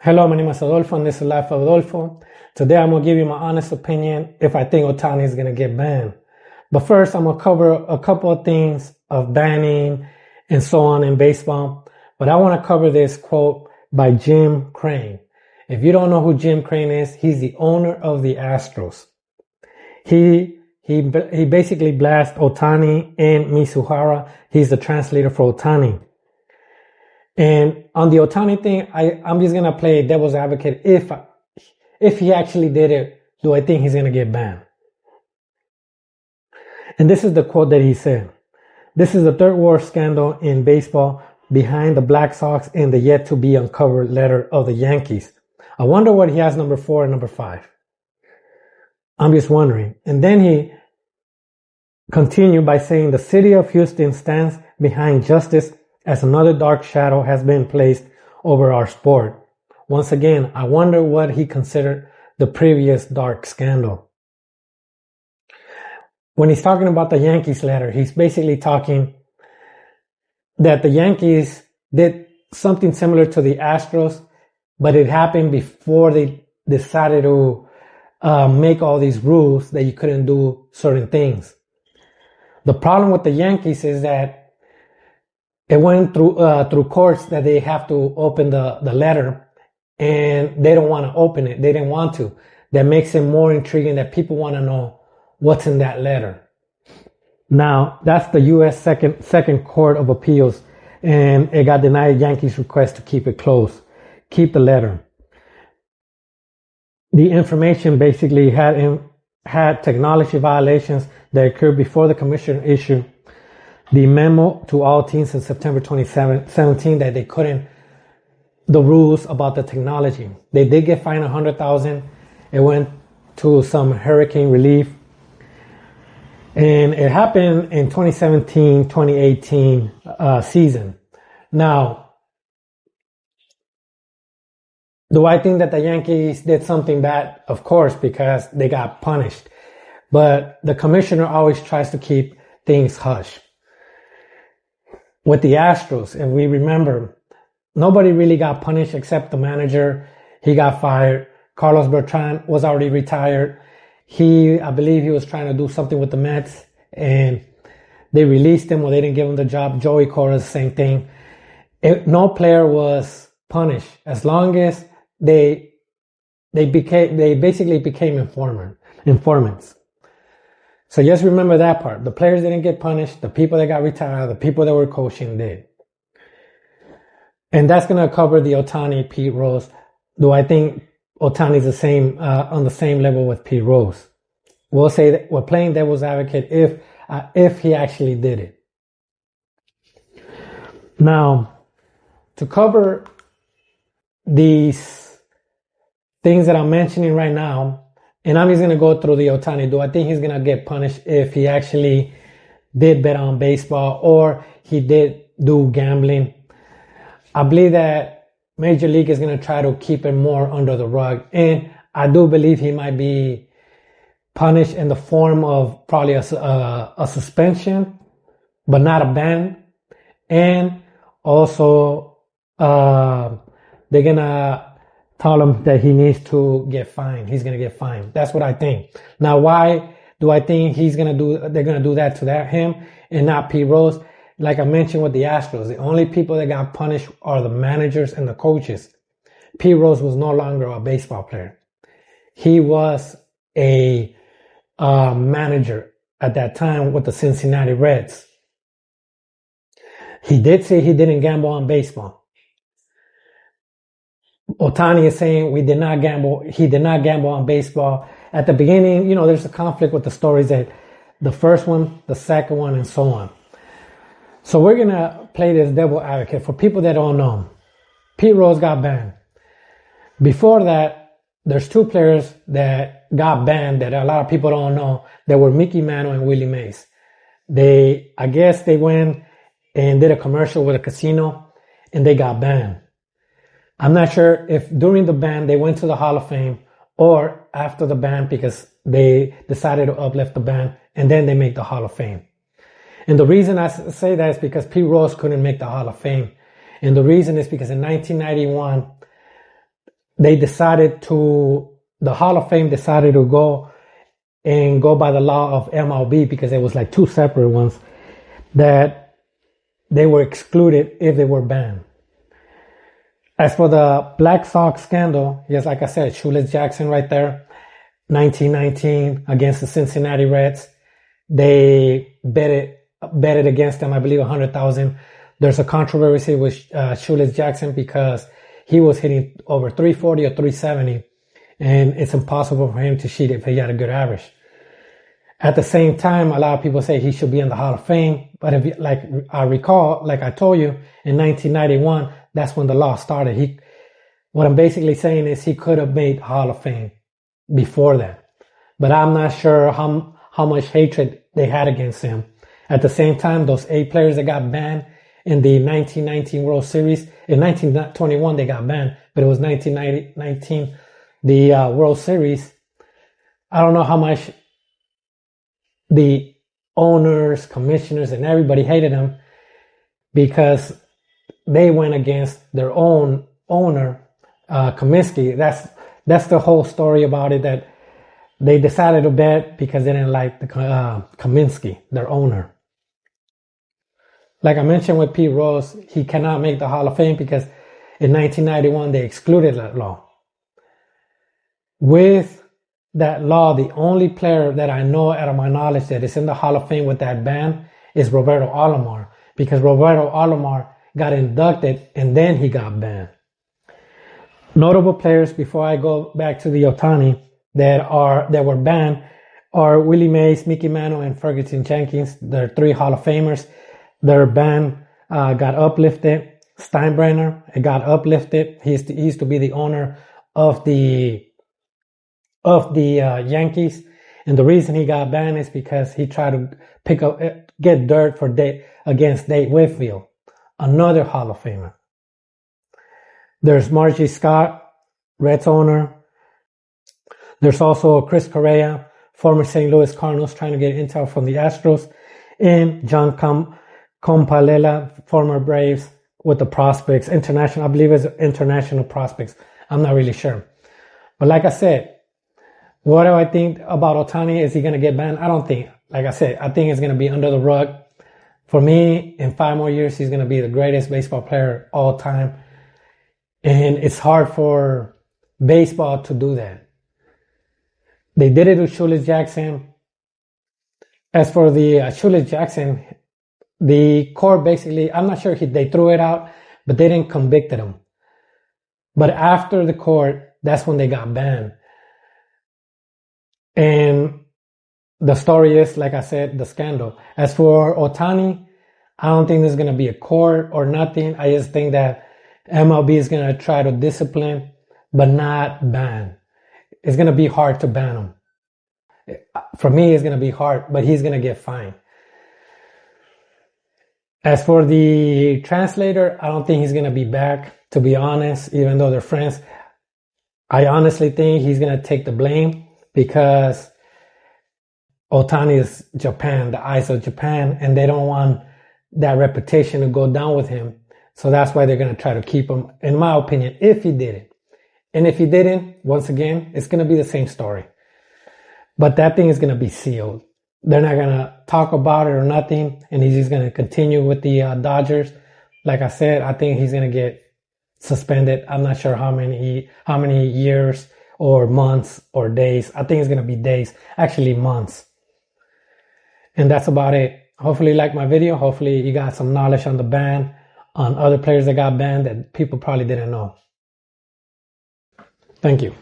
Hello, my name is Adolfo, and this is Life of Adolfo. Today, I'm going to give you my honest opinion if I think Ohtani is going to get banned. But first, I'm going to cover a couple of things of banning and so on in baseball. But I want to cover this quote by Jim Crane. If you don't know who Jim Crane is, he's the owner of the Astros. He basically blasts Ohtani and Mizuhara. He's the translator for Ohtani. And on the Ohtani thing, I'm just going to play devil's advocate. If he actually did it, do I think he's going to get banned? And this is the quote that he said. This is the third worst scandal in baseball behind the Black Sox and the yet to be uncovered letter of the Yankees. I wonder what he has number 4 and number 5. I'm just wondering. And then he continued by saying the city of Houston stands behind justice as another dark shadow has been placed over our sport. Once again, I wonder what he considered the previous dark scandal. When he's talking about the Yankees letter, he's basically talking that the Yankees did something similar to the Astros, but it happened before they decided to make all these rules that you couldn't do certain things. The problem with the Yankees is that it went through courts that they have to open the letter, and they don't want to open it. They didn't want to. That makes it more intriguing that people want to know what's in that letter. Now, that's the U.S. Second Court of Appeals, and it got denied Yankees' request to keep it closed. Keep the letter. The information basically had technology violations that occurred before the commissioner issued the memo to all teams in September 2017 that they couldn't, the rules about the technology. They did get fined $100,000. It went to some hurricane relief. And it happened in 2017-2018 season. Now, do I think that the Yankees did something bad? Of course, because they got punished. But the commissioner always tries to keep things hush. With the Astros, if we remember, nobody really got punished except the manager. He got fired. Carlos Beltran was already retired. I believe he was trying to do something with the Mets, and they released him or they didn't give him the job. Joey Cora, the same thing. No player was punished as long as they basically became informants. So just remember that part. The players didn't get punished. The people that got retired, the people that were coaching did. And that's going to cover the Ohtani, Pete Rose. Do I think Ohtani's the same, on the same level with Pete Rose? We'll say that we're playing devil's advocate if he actually did it. Now, to cover these things that I'm mentioning right now, and I'm just going to go through the Ohtani. Do I think he's going to get punished if he actually did bet on baseball or he did do gambling? I believe that Major League is going to try to keep it more under the rug. And I do believe he might be punished in the form of probably a suspension, but not a ban. And also, they're going to tell him that he needs to get fined. He's going to get fined. That's what I think. Now, why do I think they're going to do that to him and not Pete Rose? Like I mentioned with the Astros, the only people that got punished are the managers and the coaches. Pete Rose was no longer a baseball player. He was a manager at that time with the Cincinnati Reds. He did say he didn't gamble on baseball. Ohtani is saying he did not gamble on baseball. At the beginning, there's a conflict with the stories that the first one, the second one, and so on. So we're going to play this devil advocate. For people that don't know, Pete Rose got banned. Before that, there's 2 players that got banned that a lot of people don't know. That were Mickey Mantle and Willie Mays. I guess they went and did a commercial with a casino and they got banned. I'm not sure if during the ban they went to the Hall of Fame or after the ban because they decided to uplift the ban and then they make the Hall of Fame. And the reason I say that is because Pete Rose couldn't make the Hall of Fame. And the reason is because in 1991, the Hall of Fame decided to go by the law of MLB, because it was like two separate ones, that they were excluded if they were banned. As for the Black Sox scandal, yes, like I said, Shoeless Jackson right there, 1919 against the Cincinnati Reds. They betted against them, I believe, 100,000. There's a controversy with Shoeless Jackson because he was hitting over 340 or 370, and it's impossible for him to cheat if he had a good average. At the same time, a lot of people say he should be in the Hall of Fame, but if, like I recall, like I told you, in 1991, that's when the law started. What I'm basically saying is he could have made Hall of Fame before that, but I'm not sure how much hatred they had against him. At the same time, those 8 players that got banned in the 1919 World Series, in 1921 they got banned, but it was 1919, the World Series. I don't know how much the owners, commissioners, and everybody hated him because they went against their own owner, Comiskey. That's the whole story about it, that they decided to bet because they didn't like the Comiskey, their owner. Like I mentioned with Pete Rose, he cannot make the Hall of Fame because in 1991 they excluded that law. With that law, the only player that I know out of my knowledge that is in the Hall of Fame with that ban is Roberto Alomar, because Roberto Alomar got inducted and then he got banned. Notable players, before I go back to the Ohtani, that were banned are Willie Mays, Mickey Mantle, and Ferguson Jenkins. They're 3 Hall of Famers. Their ban got uplifted. Steinbrenner, it got uplifted. He used to be the owner of the Yankees, and the reason he got banned is because he tried to get dirt against Dave Whitfield, another Hall of Famer. There's Margie Scott, Reds owner. There's also Chris Correa, former St. Louis Cardinals, trying to get intel from the Astros, and John Compalela, former Braves, with the prospects, international, I believe it's international prospects. I'm not really sure. But like I said, what do I think about Ohtani? Is he going to get banned? I don't think. Like I said, I think it's going to be under the rug. For me, in 5 more years, he's going to be the greatest baseball player all time. And it's hard for baseball to do that. They did it with Shoeless Jackson. As for the Shoeless Jackson, the court basically, I'm not sure they threw it out, but they didn't convict him. But after the court, that's when they got banned. And the story is, like I said, the scandal. As for Ohtani, I don't think there's going to be a court or nothing. I just think that MLB is going to try to discipline, but not ban. It's going to be hard to ban him. For me, it's going to be hard, but he's going to get fined. As for the translator, I don't think he's going to be back, to be honest, even though they're friends. I honestly think he's going to take the blame because Ohtani is Japan, the eyes of Japan, and they don't want that reputation to go down with him. So that's why they're going to try to keep him, in my opinion, if he did it. And if he didn't, once again, it's going to be the same story. But that thing is going to be sealed. They're not going to talk about it or nothing, and he's just going to continue with the Dodgers. Like I said, I think he's going to get suspended. I'm not sure how many years or months or days. I think it's going to be days, actually months. And that's about it. Hopefully you liked my video. Hopefully you got some knowledge on the ban, on other players that got banned that people probably didn't know. Thank you.